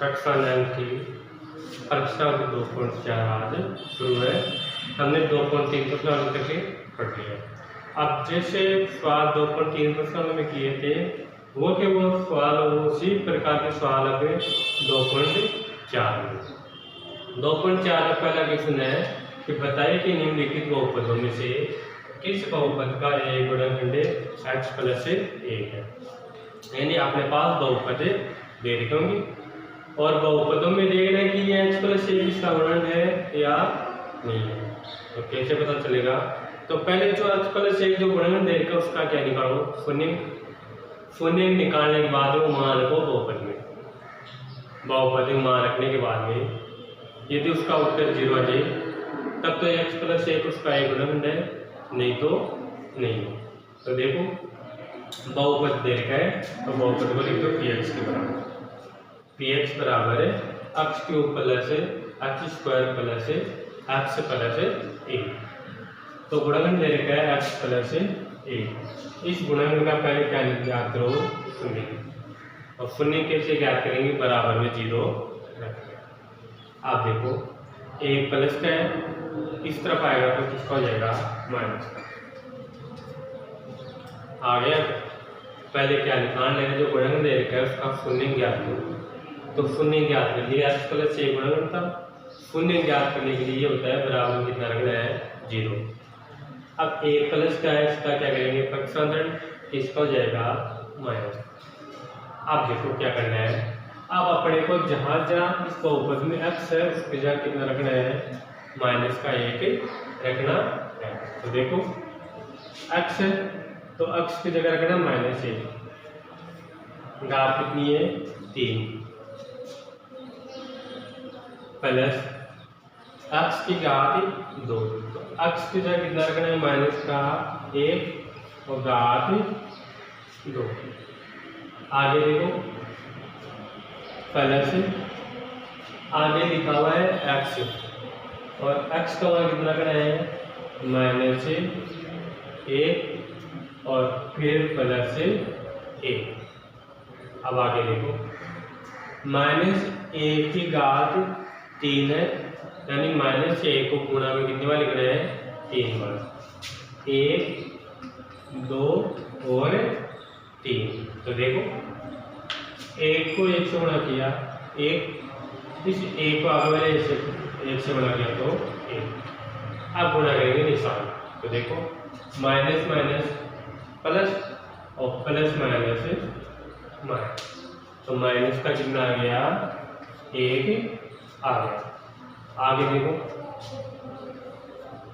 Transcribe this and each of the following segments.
कक्षा 9 की परीक्षा 2.4 आज शुरू है। हमने 2.3 प्रश्न अभी तक पढ़ लिया। अब जैसे सवाल 2.3 प्रश्न में किए थे वो सवाल उसी प्रकार के सवाल अभी 2.4 में 2.4 का पहला क्वेश्चन है कि बताइए कि निम्नलिखित बहुपदों में से किस बहुपद का एक गुणनखंड x प्लस 1 है। यानी अपने पास बहुपद दे रखे होंगे और बहुपदों में देखना है कि ये x प्लस 1 इसका गुणन है या नहीं है। तो कैसे पता चलेगा? तो पहले जो x प्लस 1 जो गुणन दे रखा उसका क्या निकालो, शून्य निकालने के बाद वो मान को बहुपद में मान रखने के बाद में यदि उसका उत्तर 0 आ जाए तब तो x प्लस 1 उसका एक गुणनखंड है, नहीं तो नहीं। तो देखो बहुपद दे रखा है तो बहुपद को लिख दो px के बराबर। px बराबर है x cube plus x square plus x plus 1। तो गुणनखंड दे रखा है x प्लस 1। इस गुणनखंड का पहले क्या ज्ञात करो, शून्य। और शून्य कैसे ज्ञात करेंगे? बराबर में 0 रखेंगे। आप देखो 1 प्लस का है, इस तरफ आएगा तो किसका हो जाएगा? माइनस का। आ गया। पहले क्या निकालना है? जो गुणनखंड दे रखा है उसका शून्य ज्ञात करो। तो शून्य ज्ञात कर लिया, x प्लस 1 गुणनखंड था। शून्य ज्ञात करने के लिए होता है बराबर में कितना रखना है? 0। अब 1 प्लस का है, इसका क्या करेंगे? पक्षांतरण, इसका हो जाएगा माइनस। अब देखो क्या करना है। अब अपने को जहाँ जहाँ इस बहुपद में x है उस पर जहाँ कितना रखना है? माइनस का 1 रखना है। तो देखो x है तो x की जगह रखना -1। घात कितनी है? 3 प्लस x की घात 2। तो x की जगह कितना रखना है? माइनस का 1 और घात 2। आगे देखो प्लस आगे लिखा हुआ है x और x का मान कितना रखना है? -1 और फिर प्लस 1। अब आगे देखो -1 की घात 3 है, यानी -1 को गुणा में कितने बार लिखना है? 3 बार। 1 2 और 3। तो देखो 1 को 1 से गुणा किया, 1 इस 1 को आगे वाले 1 से गुणा किया तो 1। अब गुणा करेंगे निशान। तो देखो माइनस माइनस प्लस और प्लस माइनस माइनस। तो माइनस का कितना आ गया? 1 आ गया। आगे देखो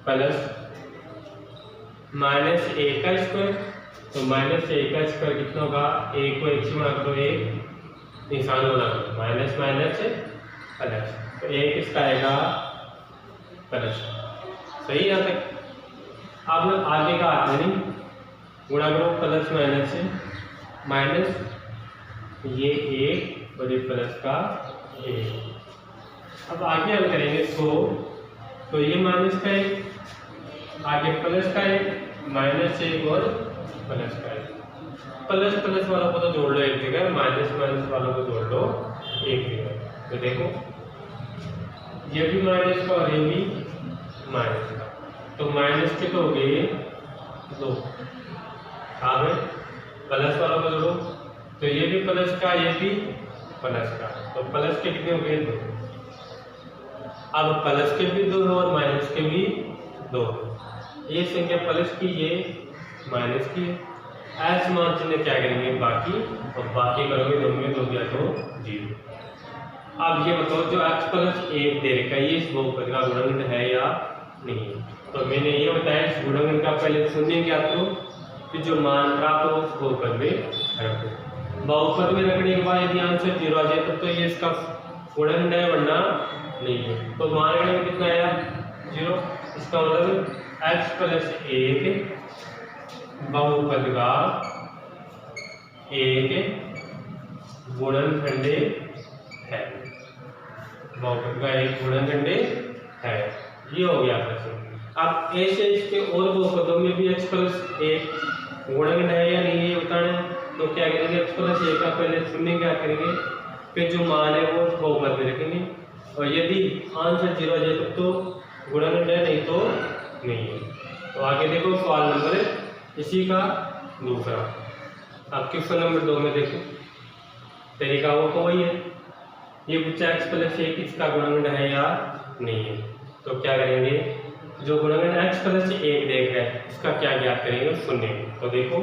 प्लस -1 का स्क्वायर। तो -1 का स्क्वायर कितना होगा? 1 को 1 से गुणा करो, 1 निशान गुणा करो, माइनस माइनस प्लस। तो 1 किसका आएगा? प्लस। सही है तक। अब आगे का हाथ नहीं गुणा करो, प्लस माइनस से माइनस ये 1 और ये प्लस का 1। अब आगे हल करेंगे तो ये माइनस का 1 आगे प्लस का 1 -1 और प्लस का 1। प्लस प्लस वालों को तो जोड़ लो एक जगह, माइनस माइनस वालों को जोड़ लो एक जगह। तो देखो ये भी माइनस का और ये भी माइनस का। तो माइनस के तो हो गए 2। आगे प्लस वालों को जोड़ो तो ये भी प्लस का ये भी प्लस का। तो प्लस के कितने हो गए? 2। अब प्लस के भी 2 और माइनस के भी 2। ये संख्या प्लस की, ये माइनस की। ऐसे मान चिन्ह क्या करेंगे? बाकी, और बाकी करोगे 2 में 2 दिया तो 0। अब ये बताओ जो x प्लस 1 दे रखा है ये इस बहुपद का गुणनखंड है या नहीं? तो मैंने ये बताया इस गुणनखंड का पहले शून्य ज्ञात करो, फिर जो मान प्राप्त हो उस बहुपद में रखो। बहुपद में रखने के बाद यदि आंसर 0 आ जाए तब तो ये इसका गुणनखंड है, वरना नहीं है। तो मान रखने में कितना आया? 0। इसका मतलब x प्लस 1 बहुपद का एक गुणनखंड है। बहुपद का एक गुणनखंड है। ये हो गया प्रश्न। अब ऐसे इसके और बहुपदों में भी x प्लस 1 गुणनखंड है या नहीं ये बताना है। तो क्या करेंगे? x प्लस 1 का पहले शून्य क्या करेंगे, फिर जो मान है वो बहुपद में रखेंगे, और यदि आंसर 0 आ जाए तब तो गुणनखंड है, नहीं तो नहीं है। तो आगे देखो सवाल नंबर इसी का दूसरा। अब क्वेश्चन नंबर 2 में देखो तरीका वो तो वही है, ये पूछा x प्लस 1 इसका गुणनखंड है या नहीं है। तो क्या करेंगे, जो गुणनखंड x प्लस 1 देख रहे हैं इसका क्या ज्ञात करेंगे, शून्य। तो देखो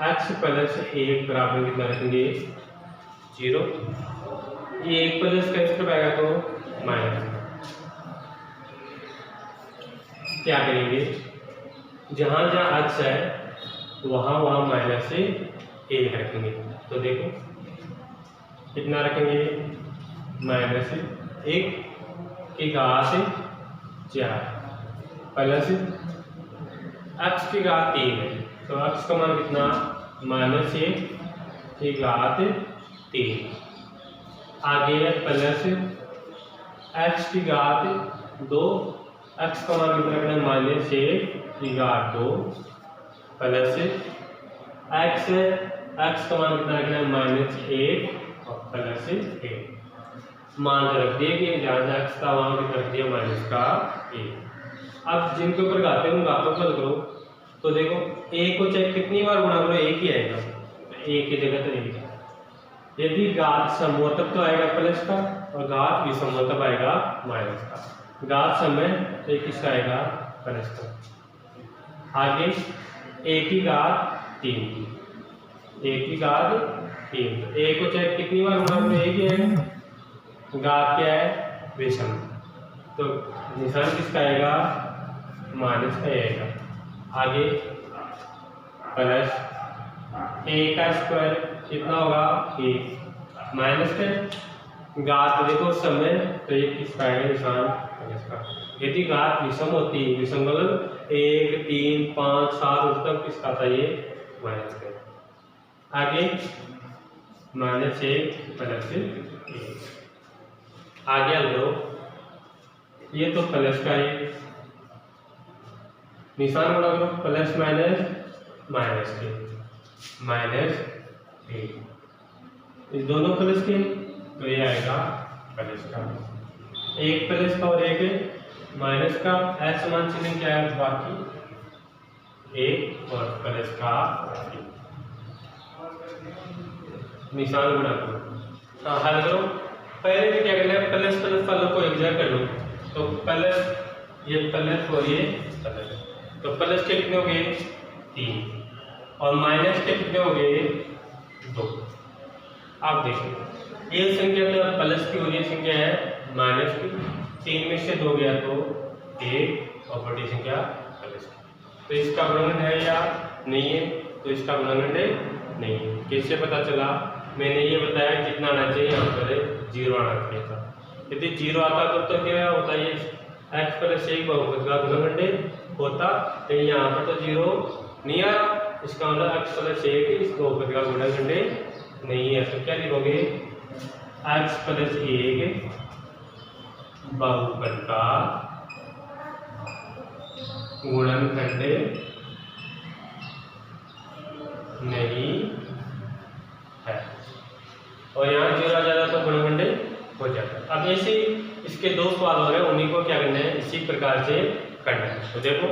x प्लस 1 बराबर कितना रखेंगे, 0। ये 1 प्लस का इसका आएगा तो माइनस। क्या करेंगे, जहां जहां x है वहां वहां माइनस से 1 रखेंगे। तो देखो कितना रखेंगे, माइनस 1 की घात 4 प्लस x की घात 3 है। तो x का मान कितना, माइनस 1 की घात 3। आगे है प्लस x की घात 2, x का मान कितना रखना है, माइनस 1 की घात 2 प्लस x है, x का मान कितना रखना है, माइनस 1 और प्लस 1। मान रख दिए कि जहाँ जहाँ x था वहाँ कितना रख दिया, माइनस का 1। अब जिनके ऊपर घाते हैं उन घातों को हल करो। तो देखो a को चाहे कितनी बार गुणा करो एक ही आएगा, a की जगह तो नहीं। यदि घात सम हो तब तो आएगा प्लस का, और घात विषम हो तब आएगा माइनस का। घात सम है तो एक किसका आएगा, प्लस का। आगे a की घात 3, a की घात 3, a को चाहे कितनी बार गुणा करो एक ही आएगा। घात क्या है, विषम, तो निशान किसका आएगा, माइनस का आएगा। आगे प्लस a का स्क्वायर कितना होगा, 1 माइनस का घात देखो समय, तो ये किसका आएगा, निशान माइनस का। यदि घात विषम होती, विषम मतलब 1 3 5 7 तक किसका था, ये माइनस का। आगे माइनस 1 प्लस 1। आगे लो, ये तो प्लस का है, निशान बड़ा करो, प्लस माइनस माइनस के, माइनस 1। इस दोनों प्लस के तो ये आएगा प्लस का। एक प्लस का और एक माइनस का, ऐसा समान चिन्ह क्या है, बाकी 1 और प्लस का निशान गुणा करो। हाँ हल करो। पहले भी क्या करना है, प्लस प्लस वालों को एक जगह कर लो। तो प्लस, ये प्लस और ये प्लस, तो प्लस के कितने हो गए, 3, और माइनस के कितने हो गए, 2। आप देखो ये संख्या तो प्लस की और ये संख्या है माइनस की, 3 में से 2 गया तो 1, और बड़ी संख्या प्लस की। तो इसका गुणनखंड है या नहीं है, तो इसका गुणनखंड है नहीं है। कैसे पता चला, मैंने ये बताया कितना आना चाहिए, यहाँ पर 0 आना चाहिए था। यदि 0 आता तो क्या होता है, x प्लस 1 बहुपद का गुणनखंड होता, लेकिन यहाँ पर तो 0 नहीं आया, इसका मतलब x प्लस 1 इस बहुपद का गुणनखंड नहीं है। तो क्या लिखोगे, x प्लस 1 बहुपद का गुणनखंड नहीं है, और यहाँ 0 आ जाता तो गुणनखंड हो जाता। अब ऐसे इसके 2 सवाल हो रहे हैं, उन्हीं को क्या करना है, इसी प्रकार से करना है। तो देखो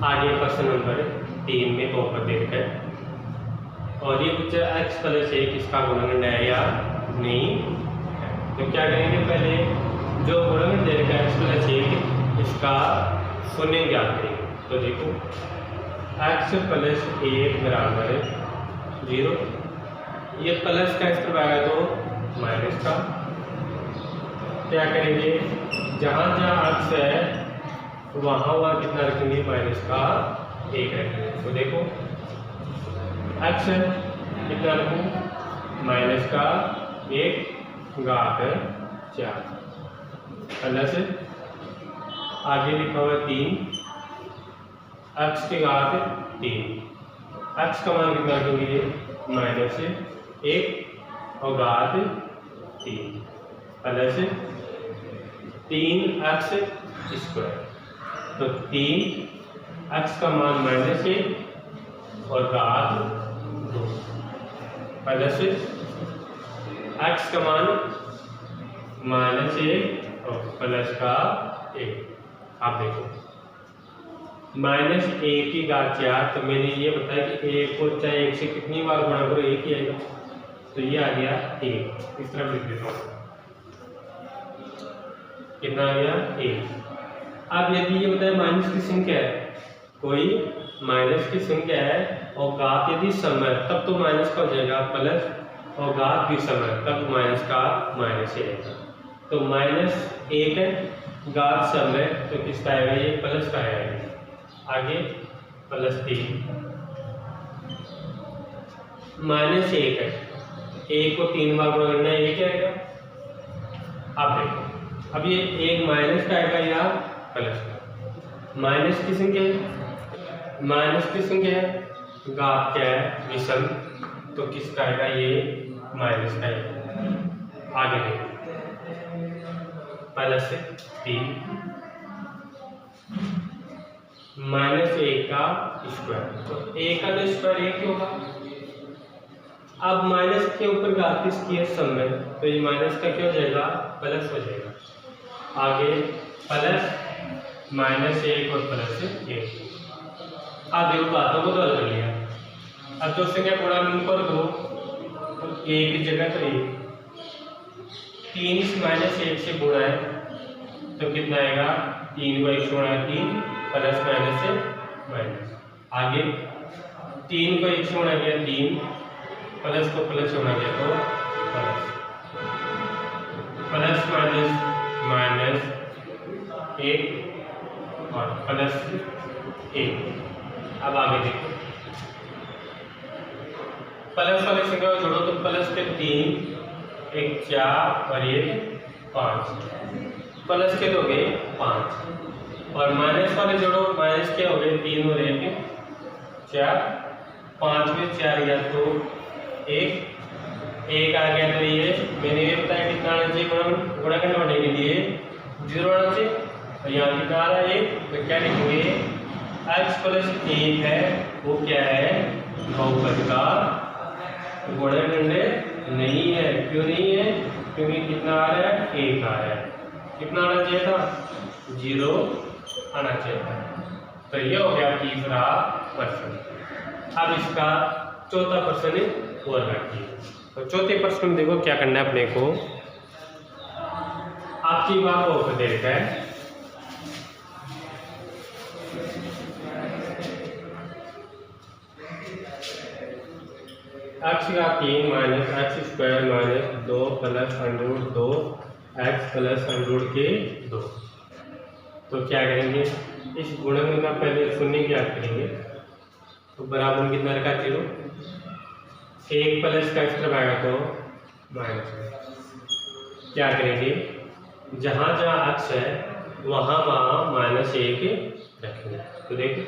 आगे प्रश्न नंबर 3 में बहुपद देखते हैं, और ये कुछ x प्लस 1 इसका गुणनखंड है या नहीं है। तो क्या करेंगे, पहले जो गुणनखंड दे रखा है x प्लस 1 इसका शून्य ज्ञात करेंगे। तो देखो x प्लस 1 बराबर 0, ये प्लस का स्तर आएगा तो माइनस का। क्या करेंगे, जहाँ जहाँ x है वहाँ वहाँ कितना रखेंगे, माइनस का 1 रखेंगे। तो देखो x है कितना रखूँ, माइनस का 1 घात 4 प्लस आगे लिखा हुआ 3 x की घात 3। x का मान कितना रखेंगे -1 और घात 3 प्लस 3x स्क्वायर। तो 3x का मान -1 और घात 2 प्लस x का मान -1 और प्लस का 1। आप देखो -1 की घात 4। तो मैंने ये बताया कि 1 को चाहे 1 से कितनी बार गुणा करो 1 ही आएगा। तो ये आ गया 1। इस तरफ लिख देता हूँ, कितना आ गया 1। अब यदि ये बताए माइनस की संख्या है, कोई माइनस की संख्या है और घात यदि सम है तब तो माइनस का हो जाएगा प्लस, और घात भी सम है तब माइनस का माइनस ही रहेगा। तो -1 है, घात सम है तो किसका आएगा, ये प्लस का आएगा। आगे +3 -1 है, 1 को 3 बार गुणा करना है, 1 आएगा। आप देखो अब ये 1 माइनस का आएगा या प्लस का। माइनस की संख्या है, माइनस की संख्या है, घात क्या है विषम, तो किसका आएगा, ये माइनस का आएगा। आगे देखो +3 -1 का स्क्वायर। तो 1 का तो स्क्वायर 1 होगा। अब माइनस के ऊपर घात किसकी है, सम है, तो ये माइनस का क्या हो जाएगा, प्लस हो जाएगा। आगे प्लस -1 और +1। आप देखो बातों को तो हल कर लिया। अब जो संख्या गुणा कर दो तो 1 की जगह तो 1, 3 इस -1 से गुणा है तो कितना आएगा, 3 को 1 से गुणा 3 प्लस माइनस से माइनस। आगे 3 को 1 से गुणा किया 3, प्लस को प्लस से गुणा किया तो प्लस, प्लस माइनस माइनस 1 और प्लस 1। अब आगे देखो प्लस वाले संख्या को जोड़ो तो प्लस के 3 1 4 और ये 5, प्लस के 2 हो गए 5 और माइनस वाले जोड़ो, माइनस के हो गए 3 और 1 4, 5 में 4 गया तो 1 आ गया। तो ये मैंने ये बताया कितना आना चाहिए, गुणा करने वाले के लिए 0 आना चाहिए। और यहाँ कितना आ रहा है 1, तो क्या लिखेंगे, x + 1 है वो क्या है, बहुपद का गुणनखंड नहीं है। क्यों नहीं है, क्योंकि कितना आ रहा है 1 आ रहा है। कितना आना चाहिए था, 0 आना चाहिए था। तो ये हो गया तीसरा प्रश्न। अब इसका चौथा प्रश्न और रखिए। तो चौथे प्रश्न में देखो क्या करना है अपने को, आपकी बात को दे रखा है। x का 3 minus x² - 2 plus √2 x plus √2। तो क्या करेंगे, इस गुणन का पहले शून्य क्या करेंगे, तो बराबर कितना रखा 0, 1 प्लस का एक्स्ट्रा आएगा तो माइनस। क्या करेंगे, जहाँ जहाँ x है वहाँ वहाँ -1 रखेंगे। तो देखो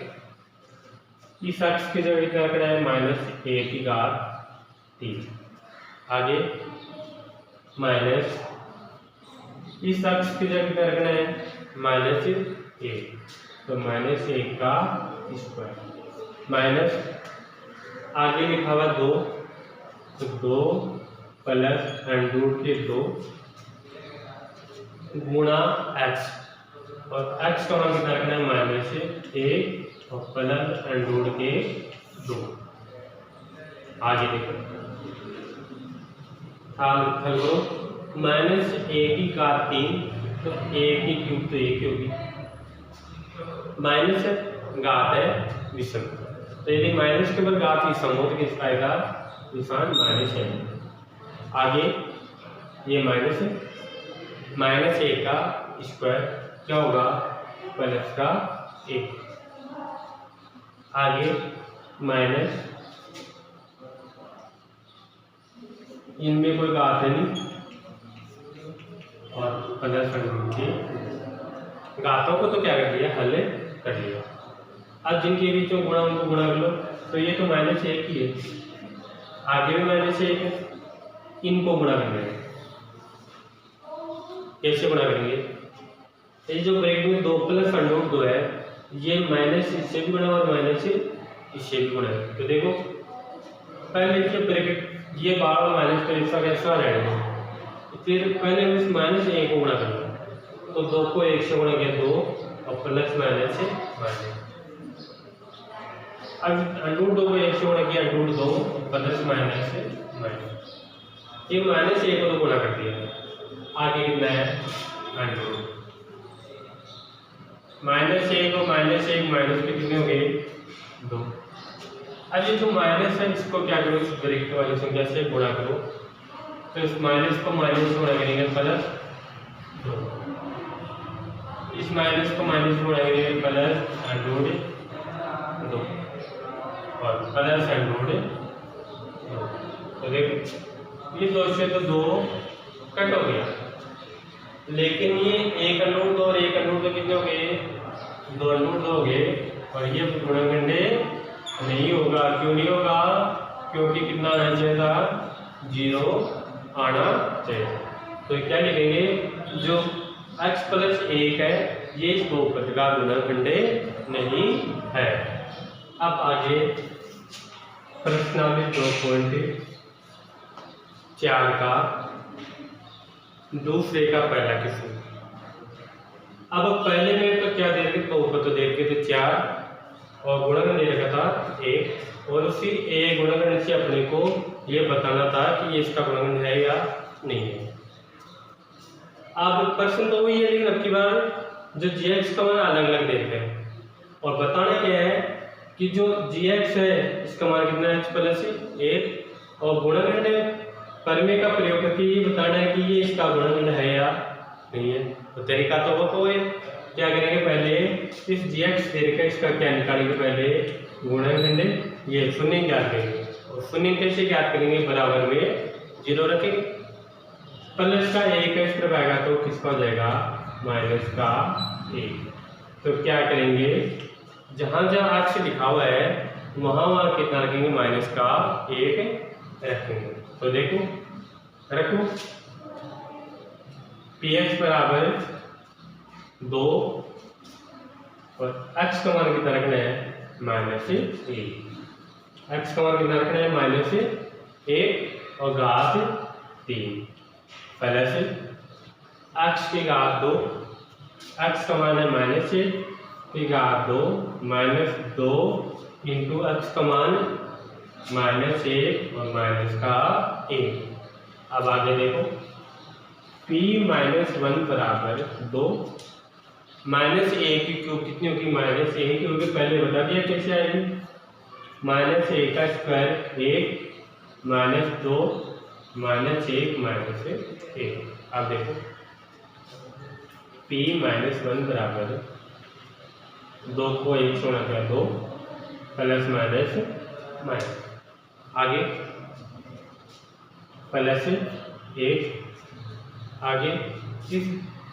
इस x की जगह कितना रखना है, -1 की घात 3। आगे माइनस इस x की जगह कितना रखना है, -1, तो -1 का स्क्वायर माइनस आगे लिखा हुआ 2, तो 2 प्लस √2 गुणा x, और x का मान कितना रखना है, -1 और प्लस √2। आगे देखो हल करो, -1 की घात 3 तो 1 की क्यूब तो 1 होगी, माइनस घात है विषम। तो यदि माइनस के ऊपर घात विषम हो तो किसका आएगा, निशान माइनस है। आगे ये माइनस है, -1 का स्क्वायर क्या होगा, प्लस का 1। आगे माइनस इनमें कोई घात है नहीं और प्लस अंडरूट के घातों को तो क्या कर लिया, हल कर लिया। अब जिनके बीच में गुणा उनको गुणा कर लो। तो ये तो -1 ही है, आगे भी -1 है, इनको गुणा करना है। कैसे गुणा करेंगे? ये जो ब्रैकेट में 2 प्लस अंडरूट 2 है, ये माइनस इससे भी गुणा और माइनस इससे भी गुणा है। तो देखो पहले इसके ब्रैकेट ये बार माइनस का हिस्सा कैसा रहेगा, फिर पहले हम इस -1 को गुणा करना। तो 2 को 1 से गुणा किया 2 और प्लस माइनस से माइनस। अब अंडरूट 2 को 1 से गुणा किया अंडरूट 2 प्लस माइनस से माइनस। ये -1 को तो गुणा कर दिया, आगे कितना है अंडरूट -1 और -1 माइनस के कितने हो गए 2। अब ये जो माइनस है इसको क्या करो, इस ब्रैकेट वाली संख्या से गुणा करो। तो इस माइनस को माइनस से गुणा करेंगे प्लस 2, इस माइनस को माइनस से गुणा करेंगे प्लस अंडरूट 2 और प्लस अंडरूट 2। तो देखो ये 2 से तो 2 कट हो गया, लेकिन ये 1 अंडरूट 2 और 1 अंडरूट 2 कितने हो गए 2 अंडरूट 2 हो गए। और ये गुणनखंडे नहीं होगा। क्यों नहीं होगा? क्योंकि कितना आना चाहिए था 0 आना चाहिए। तो क्या लिखेंगे, जो x प्लस 1 है ये इस बहुपद का गुणनखंडे नहीं है। अब आगे प्रश्नावली 2.4 का दूसरे का पहला किस्म। अब पहले में तो क्या दे रखे, बहुपद तो दे रखे थे 4 और गुणनखंड दे रखा था 1, और उसी a गुणनखंड से अपने को ये बताना था कि ये इसका गुणनखंड है या नहीं है। अब प्रश्न तो वही है, लेकिन अब की बार जो gx का मान अलग अलग दे रखे हैं और बताना क्या है कि जो gx है इसका मान कितना है x प्लस 1, और गुणनखंड प्रमेय का प्रयोग करके ये बताना है कि ये इसका गुणनखंड है या नहीं है। तो तरीका तो वो है, क्या करेंगे, पहले इस gx दे रखा इसका क्या निकालेंगे, पहले गुणनखंड ये शून्य ज्ञात करेंगे। और शून्य कैसे ज्ञात करेंगे, बराबर में 0 रखेंगे, प्लस का 1 इस तरफ आएगा तो किसका हो जाएगा माइनस का 1। तो क्या करेंगे, जहां जहां x लिखा हुआ है वहां वहां कितना रखेंगे, माइनस का 1 रखेंगे। तो देखो रखो px बराबर 2 और x का मान कितना रखना है -1, x का मान कितना रखना है -1 और घात 3 प्लस x की घात 2, x का मान है -1 की घात 2 -2 इंटू x का मान -1 और माइनस का 1। अब आगे देखो p-1 बराबर 2 -1 की क्यूब कितनी होगी -1 क्योंकि पहले बता दिया कैसे आएगी, -1 का स्क्वायर 1 -2 -1 -1। अब देखो p-1 बराबर 2 को 1 से गुणा किया 2 प्लस माइनस आगे प्लस 1 आगे इस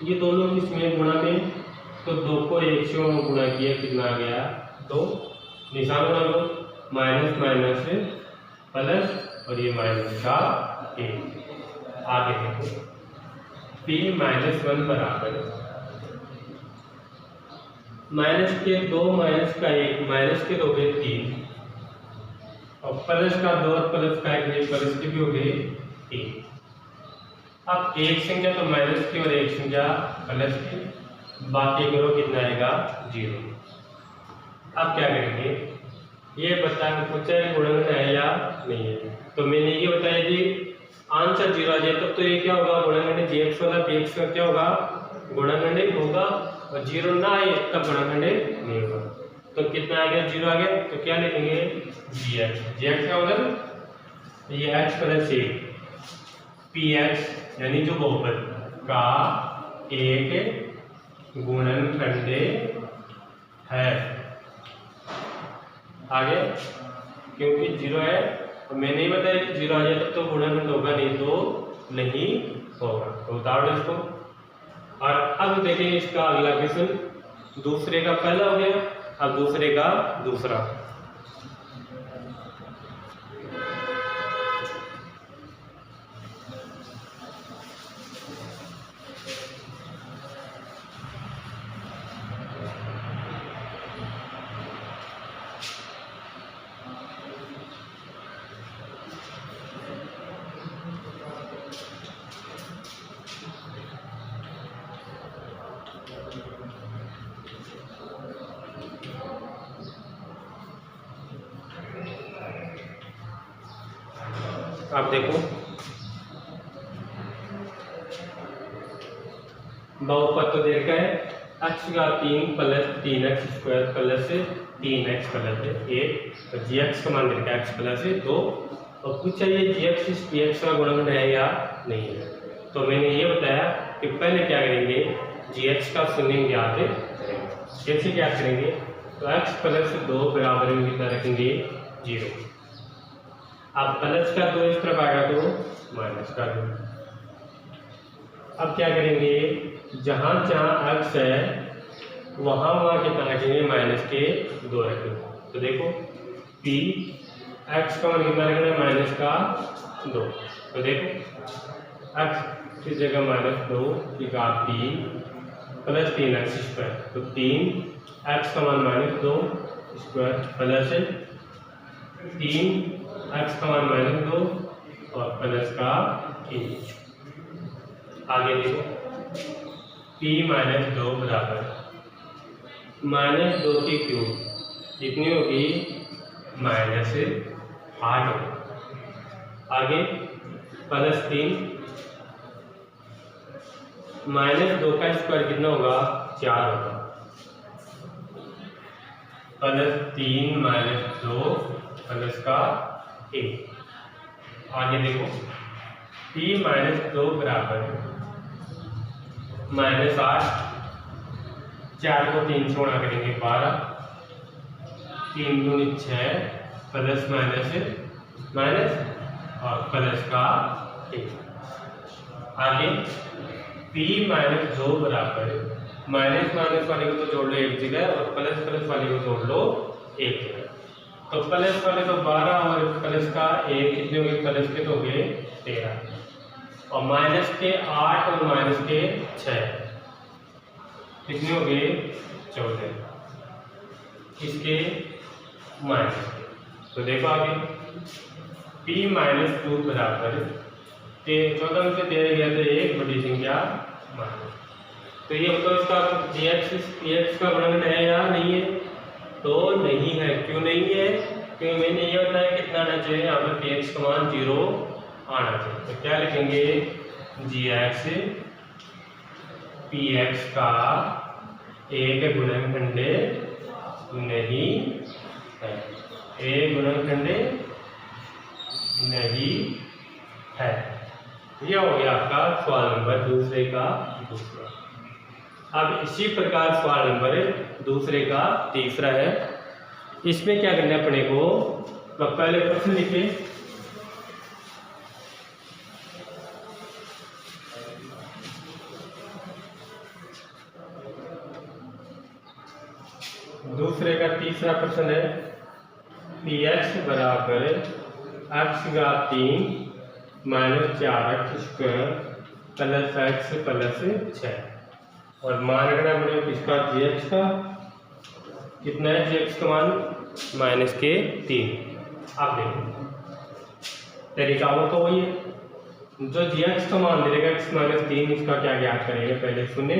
ये दोनों किसमें गुणा में, तो 2 को 1 से गुणा किया कितना आ गया 2, निशान बना लो माइनस माइनस प्लस और ये माइनस का 1। आगे देखो p-1 बराबर माइनस के 2 माइनस का 1 माइनस के 2 गए 3 और प्लस का 2 और प्लस का 1 प्लस के भी हो गए 3। अब एक संख्या तो माइनस की और एक संख्या प्लस की, बाकी करो कितना आएगा 0। अब क्या करेंगे, ये बताएं पूछा है गुणनखंड है या नहीं है। तो मैंने ये बताया कि आंसर 0 आ जाए तब तो ये क्या होगा गुणनखंड gx वाला px का क्या होगा गुणनखंड होगा, और 0 ना आए तब गुणनखंड नहीं होगा। तो कितना आ गया 0 आ गया, तो क्या लिखेंगे gx का मतलब ये x प्लस 1 px यानी जो बहुपद का एक गुणनखंड है। आगे क्योंकि 0 है और मैंने ही बताया कि 0 आ जाए तब तो गुणनखंड होगा, नहीं तो नहीं होगा। तो उतार दो इसको। और अब देखेंगे इसका अगला क्वेश्चन, दूसरे का पहला हो गया, अब दूसरे का दूसरा। आप देखो बहुपद तो देखा है, x का 3 plus 3x square plus 3x plus 1, तो gx का मान देखा x प्लस 2, और पूछा चाहिए gx px का गुणनखंड है या नहीं है। तो मैंने ये बताया कि पहले क्या करेंगे, gx का शून्य ज्ञात करेंगे। कैसे क्या करेंगे, तो x प्लस 2 बराबर में कितना रखेंगे 0। अब प्लस का 2 इस तरफ आएगा तो माइनस का 2। अब क्या करेंगे, जहाँ जहाँ x है वहाँ वहाँ कितना रखेंगे, माइनस के 2 रखेंगे। तो देखो p x का मान कितना रखना है, माइनस का 2। तो देखो x की जगह माइनस 2 की घात 3 प्लस 3x स्क्वायर, तो 3x का मान माइनस 2 स्क्वायर प्लस 3 x का मान माइनस 2 और प्लस का 3। आगे देखो p माइनस 2 बराबर माइनस 2 की क्यूब कितनी होगी, माइनस 8 होगी। आगे प्लस 3 माइनस 2 का स्क्वायर कितना होगा, 4 होगा, प्लस 3 माइनस 2 प्लस का 1। आगे देखो p माइनस 2 बराबर माइनस 8, 4 को 3 से गुणा करेंगे 12, 3 दूनी 6 प्लस माइनस और प्लस का 1। आगे p माइनस 2 बराबर माइनस वाले को तो जोड़ लो एक जगह और प्लस वाले को जोड़ लो एक जगह। तो प्लस वाले तो 12 और प्लस का 1 कितने हो गए, प्लस के तो हो गए 13 और माइनस के 8 और माइनस के 6 कितने हो गए 14, इसके माइनस के। तो देखो आगे p माइनस 2 बराबर 14 में से 13 गया तो 1 बड़ी संख्या माइनस। तो ये मतलब इसका gx px का गुणनखंड है या नहीं है, तो नहीं है। क्यों नहीं है, क्योंकि मैंने ये बताया कितना आना चाहिए, यहाँ पर px का मान 0 आना चाहिए। तो क्या लिखेंगे, gx px का एक गुणनखंड नहीं है, एक गुणनखंड नहीं है। यह हो गया आपका सवाल नंबर दूसरे का दूसरा। अब इसी प्रकार सवाल नंबर दूसरे का तीसरा है। इसमें क्या करना है अपने को, तो पहले प्रश्न लिखे, दूसरे का तीसरा प्रश्न है px बराबर x घात 3 minus 4x square plus x plus 6 और मान रखना पड़ेगा किसका, gx का। कितना है gx का मान, माइनस के 3। आप देखो तरीका वो तो वही है, जो gx का मान मिलेगा x माइनस 3, इसका क्या ज्ञात करेंगे, पहले शून्य।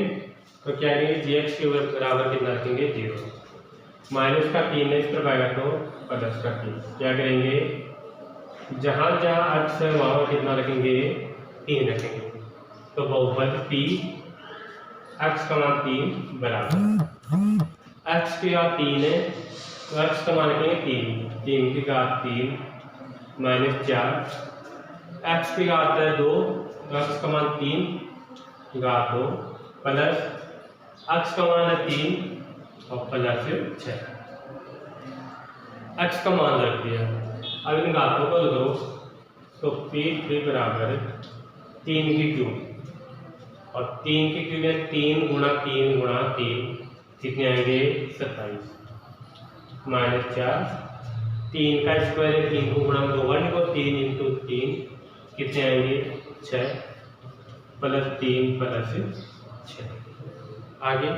तो क्या करेंगे, gx के बराबर कितना रखेंगे 0, माइनस का 3 है, इस तरफ आएगा तो प्लस का 3। क्या करेंगे, जहाँ जहाँ x है वहाँ कितना रखेंगे 3 रखेंगे। तो बहुपद p x का मान 3 बराबर x की घात 3 है तो x का मान रखेंगे 3 की घात 3 माइनस 4, x की घात है 2 तो x का मान 3 घात 2 प्लस x का मान है 3 और प्लस 6। x का मान रख दिया अब इन घातों को दो तो P3 बराबर 3 की क्यूब और 3 की क्यूब है 3 गुणा 3 गुणा 3 कितने आएंगे 27 -4 3 का स्क्वायर है 3 को गुणा 2 1 को 3 इंटू 3 कितने आएंगे 6 प्लस 3 प्लस 6 आगे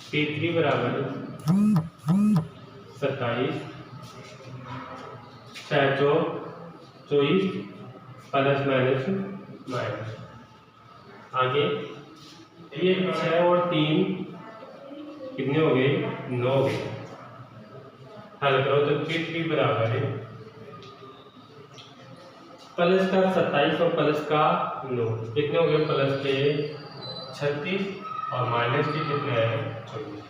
P3 बराबर 27 6 24 प्लस माइनस माइनस आगे ये 6 और 3 कितने हो गए 9 हो गए। हल करो तो P3 बराबर है प्लस का 27 और प्लस का 9 कितने हो गए प्लस के 36 और माइनस के कितने हैं 24।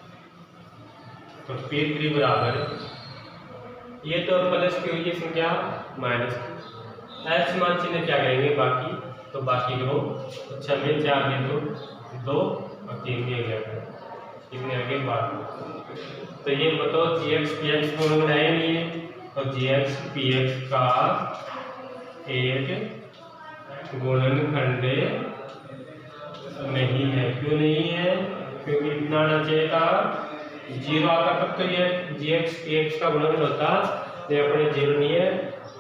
तो P3 बराबर ये तो प्लस की हुई है संख्या माइनस एच मान चिन्ह क्या करेंगे बाकी तो बाकी को 6 में 4 में 2 और 3 में गया कितने आगे 12। तो ये बताओ GX PX को बनाया नहीं है तो GX PX का एक गुणनखंड नहीं है। क्यों नहीं है क्योंकि इतना आना चाहिए था 0 आता तब तो ये GX PX का गुणनखंड होता ये अपने 0 नहीं है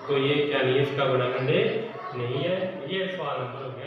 तो ये क्या नहीं है इसका गुणनखंड नहीं है। ये सवाल नंबर हो गया।